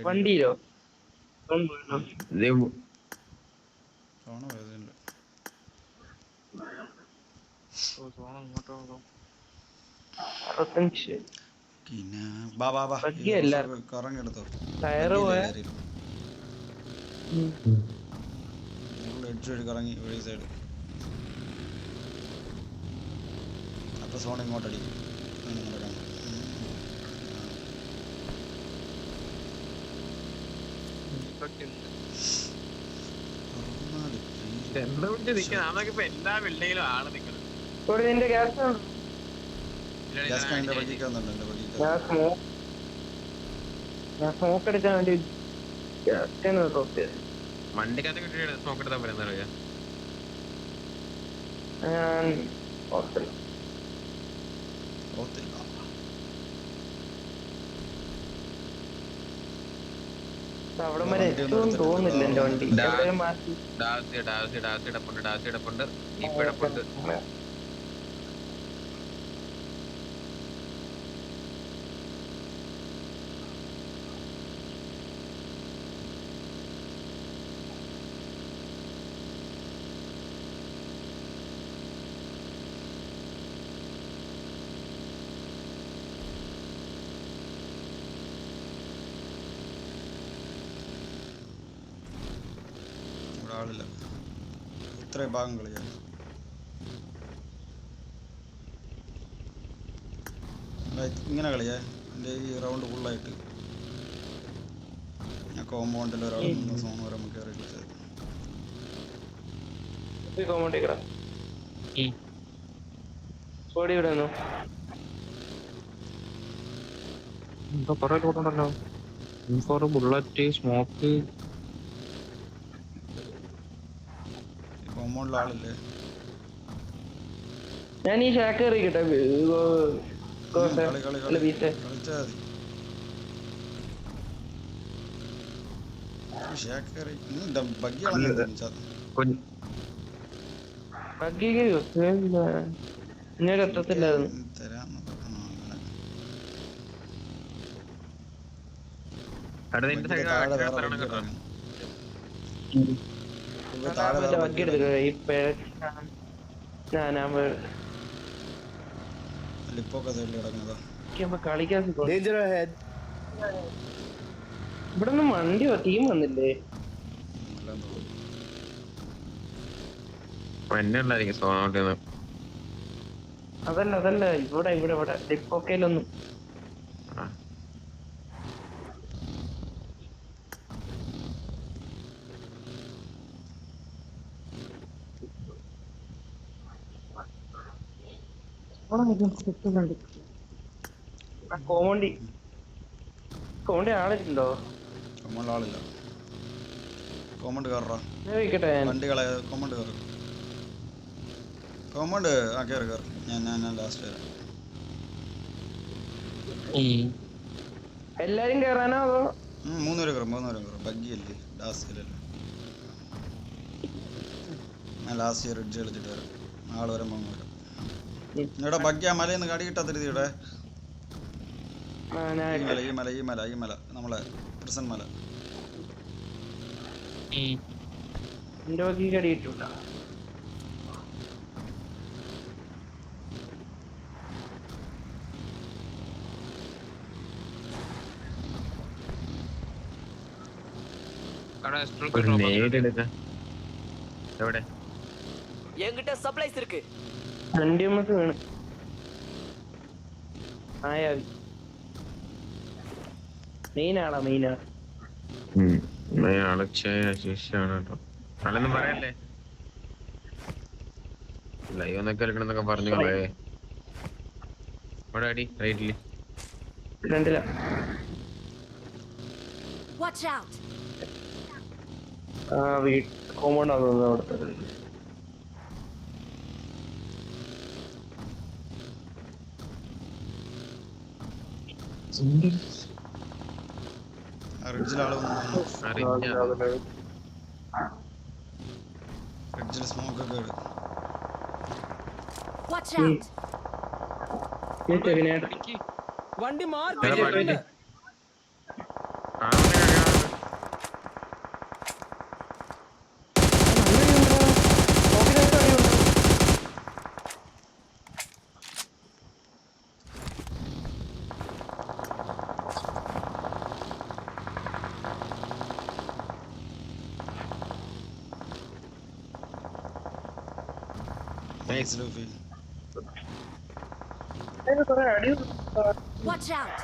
വണ്ടിയിലോ കറങ്ങെടുത്തോ tyre പോയ edge വഴി കറങ്ങി വഴി സൈഡ് അപ്പോൾ സോൺ ഇങ്ങോട്ടടിക്കും എല്ലാ ബിൽഡിങ്ങിലും ആണ് നിൽക്കുന്നത്. നിന്റെ ഗ്യാസ് ഞാൻ സ്മോക്ക് എടുക്കാൻ വേണ്ടി വണ്ടിക്കകത്ത് കിട്ടിയ സ്മോക്ക് എടുത്താൽ പോലെ എന്താ പറയാ അവിടെ വരെ എത്തുമെന്ന് തോന്നുന്നില്ല എന്റെ വണ്ടി ഡാസി ഇടപ്പുണ്ട് ഇപ്പൊ ഇടപ്പുണ്ട്. ആളില്ല ഇത്രയും ഭാഗം കളിയാ ഇങ്ങനെ കളിയാ എൻ്റെ ഈ റൗണ്ട് ഫുള്ളായിട്ട് ഞാൻ കോമ്പൗണ്ടിൽ ഒരാൾ സോൺ വരെ നമുക്ക് കയറി കളിച്ചത് ബുള്ളറ്റ് സ്മോക്ക് കോമ്പൗണ്ടിൽ ആളില്ലേ ഞാൻ ഈ ഷാക്ക് കയറിക്കട്ടെ കളിച്ചാൽ ഇങ്ങനെ എത്തത്തില്ലായിരുന്നു. ഇവിടെ ഒന്നും വണ്ടിയോ ടീം വന്നില്ലേ? അതല്ല ഇവിടെ ഡിപ്പോക്കയിലൊന്നും കോമണ്ടി ആളിട്ടുണ്ടോ? ആളില്ല. കോമണ്ട് കയറാ വണ്ടി കളയാ. കോമണ്ട് കയറും. കോമണ്ട് ആ കയറി ഞാൻ ലാസ്റ്റ് വരാം. എല്ലാരും കയറാനോ അതോ? 3 പേര് കയറും. ബഗ്ഗിയല്ലേ ഡാസിലല്ലേ. ഞാൻ ലാസ്റ്റ് റിഡ്ജ് കളിച്ചിട്ട് വരാം. ആള് വരാൻ വരാം. ഇവിടെ ബഗ്ഗി ആ മലയിൽ നിന്ന് കടി കിട്ടാത്തിരുതി. ഇവിടെ ഈ മല നമ്മളെ പ്രസൻ മല. കടി കിട്ടൂല. എവിടെ என்கிட்ட சப்ளைஸ் இருக்கு. വണ്ടിയമ്മക്ക് വേണം. ആയാവി മെയിനാണോ? ആളൊന്നും പറയല്ലേ. ലൈവ് ഒന്നൊക്കെ കളിക്കണമെന്നൊക്കെ പറഞ്ഞു. അവിടെ അടി റൈറ്റില് രണ്ടില. കോമ്പൗണ്ട് ആണെന്ന് അവിടുത്തെ வண்டி mark nice Luffy. Watch out!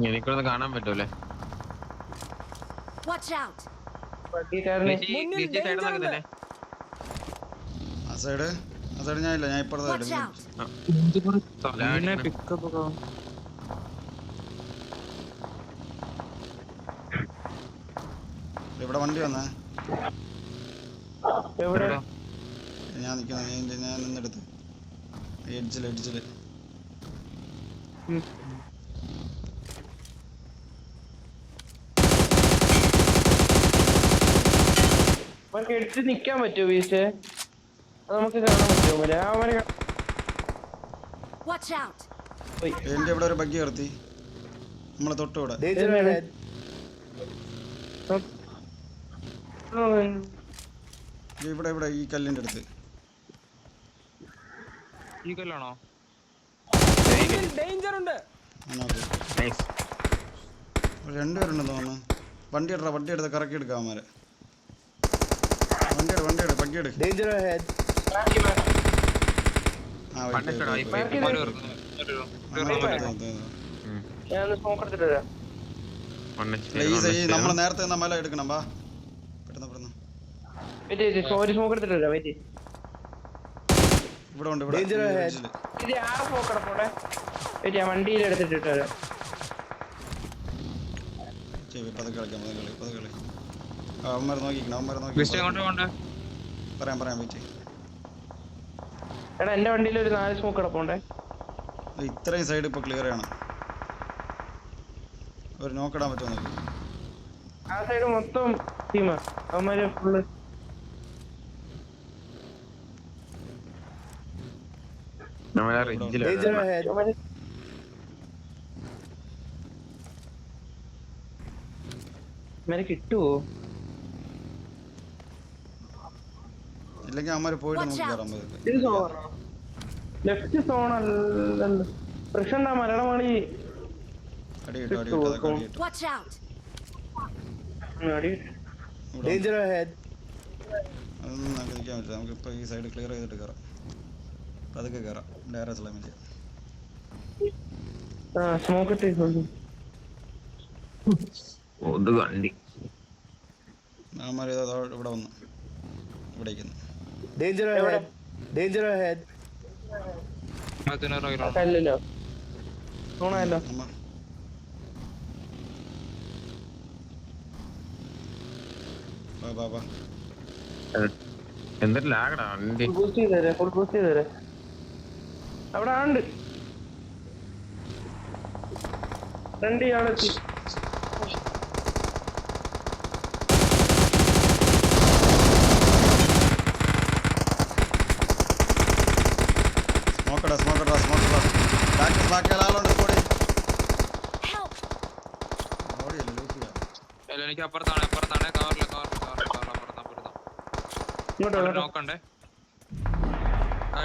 എനിക്കൊന്ന് കാണാൻ പറ്റൂലേ? Watch out! വണ്ടിക്കാരനെ സൈഡ് നോക്കുന്നില്ലേ? ആ സൈഡ് ഞാൻ ഇല്ല, ഞാൻ ഇപ്പുറത്തെ Watch സൈഡ്. out! ഇവിടെ വണ്ടി വന്നേ. എവിടെ? ഞാൻ നിൽക്കുന്ന ഞാൻ നിന്നെടുത്ത് എഡ്ജില് അവനക്ക് എടുത്ത് നിക്കാൻ പറ്റുമോ വീശ്? അത് നമുക്ക് കാണാൻ പറ്റുമോ? അവനെ Watch out! എന്റെ ഇവിടെ ഒരു ബഗ്ഗി നിർത്തി നമ്മളെ തൊട്ടുകൂടെ. ഇവിടെ ഈ കല്ലിന്റെ അടുത്ത്. ഈ കല്ലാണോ? നൈസ്. രണ്ടുപേരുണ്ടെന്ന് തോന്നുന്നു. വണ്ടി എടുത്ത് കറക്കി എടുക്കാം അവന്മാരെ. വണ്ടി എടു ബഗ്ഗി എടു. ആ ഞാൻ സ്മോക്ക് എടുത്തിട്ട് വരാം. നമ്മള് നേരത്തെ നിന്ന മല എടുക്കണം. വാ പെട്ടെന്ന്. ഒരു സ്മോക്ക് എടുത്തിട്ട് വരാം. വെയിറ്റ്. ഇവിടെ ഉണ്ട്. ഇത് 6 സ്മോക്ക് കിടപ്പുണ്ടേ. വെയിറ്റ്, ഞാൻ വണ്ടിയിൽ എടുത്തിട്ട് വരാം. പതുക്കെ കളി. അവന്മാരെ നോക്കിക്കണം. പറയാം വെയിറ്റ്. എടാ എന്റെ വണ്ടിയിൽ ഒരു 4 സ്മോക്ക് കിടപ്പുണ്ടേ. ഇത്രയും സൈഡ് ഇപ്പൊ ക്ലിയർ ആണ്. ഒരു നോക്കിടാൻ പറ്റുമോ? ആ സൈഡ് മൊത്തം ടീമാ. അവന്മാര് ഫുള്ള് കിട്ടുവോ? ഇല്ലെങ്കിൽ അവന്മാര് പോയിട്ട് നോക്കി കയറാൻ പറ്റും. ഇത് സോണാണോ? ലെഫ്റ്റ് സോണല്ലോ. പ്രശ്നം മലയാളം മണി അടി കിട്ടും. Watch out! അതൊന്നും നമുക്ക് നിൽക്കാൻ പറ്റില്ല. നമുക്കിപ്പോൾ ഈ സൈഡ് ക്ലിയർ ചെയ്തിട്ട് കയറാം. പതുക്കെ കയറാം. ഡയറക്റ്റ് സ്ലൈമില്ല. സ്മോക്ക് അവന്മാർ ഇവിടെ വന്നു. ഇവിടേക്ക് അല്ലല്ലോ സോണല്ലോ. എന്തൊരു ലാഗടാ വണ്ടി. ഫുൾ ബൂസ്റ്റ് ചെയ്തേരെ. അവിടെ ആണ്ട് 2 ആളെത്തി. സ്മോക്കടാ. ബാക്കിയുള്ള ആളുണ്ട്. Help! ഓടിയല്ലേ ലൂസിയാ. എനിക്ക് അപ്പുറത്താണ് കവറില് ഇങ്ങോട്ടോ നോക്കണ്ടേ.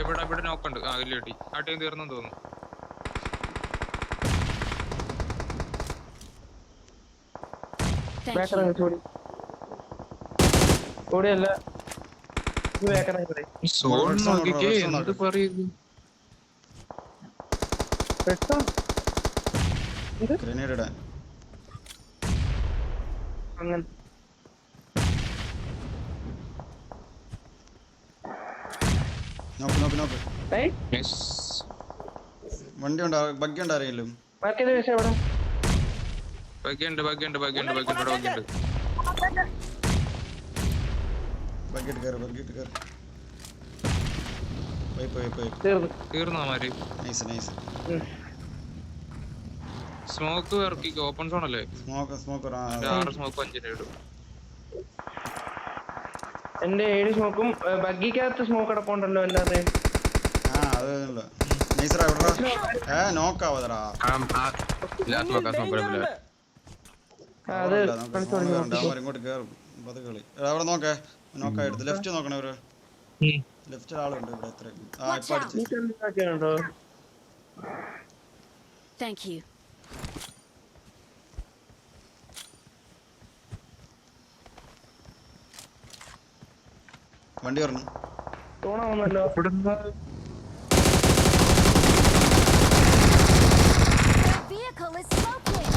ഇവിടെ നോക്കണ്ട്. വലിയ കിട്ടി. ആ ടീം തീർന്നെന്ന് തോന്നുന്നു. Thank you. ഓടിയല്ല എന്ത് പറയുന്നു? ഗ്രനേഡ് ഇടാൻ. അങ്ങനെ നോക്ക്. വണ്ടി ഉണ്ടോ? ബഗ്ഗി ഉണ്ടോ ആരെങ്കിലും? ബാക്കിയത് വിഷയം എവിടെ? ബഗ്ഗിയുണ്ട്. ബഗ്ഗിട്ട് കയറി. പോയി. തീർന്നോ മാര്? നൈസ്. സ്മോക്ക് ഇറക്കിക്കോ. ഓപ്പൺ സോൺ അല്ലേ? സ്മോക്ക് 6 സ്മോക്ക് 5 ഇടും. എന്റെ 7 സ്മോക്കും ബഗ്ഗിക്കകത്ത് സ്മോക്ക് കിടപ്പുണ്ടല്ലോ എല്ലാവരുടെയും. അതല്ല നൈസറാ. ഇവിടെ നോക്കാവതറാ. ഇങ്ങോട്ട് കയറും. പതുകളി അവിടെ നോക്കായെടുത്ത് ലെഫ്റ്റ് നോക്കണേ. ഒരു ലെഫ്റ്റ് ആളുണ്ട് ഇവിടെ. ഇത്രയും Thank you. വണ്ടി പറഞ്ഞു. തൂണാവുന്നല്ലോ. Their vehicle is smoking.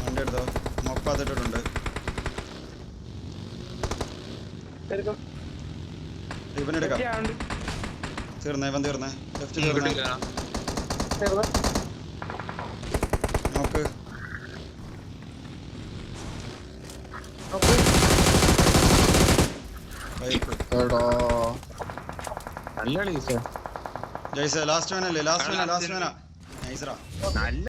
വണ്ടി എടുത്തോ. മൊപ്പാത്തിട്ടുണ്ട്. എടുക്കും. ഇവനെടുക്കാം. ആണ്ട്. തീർന്നേ, ഇവൻ തീർന്നേ. ലെഫ്റ്റ് തീർന്നേ. ചെറുത്. നോക്ക്. നോക്ക്. ബൈക്ക്. നല്ല കളി ജയ്സേ ലാസ്റ്റ് വേനല്ലേ? ലാസ്റ്റ് വേന. നൈസറാ. നല്ല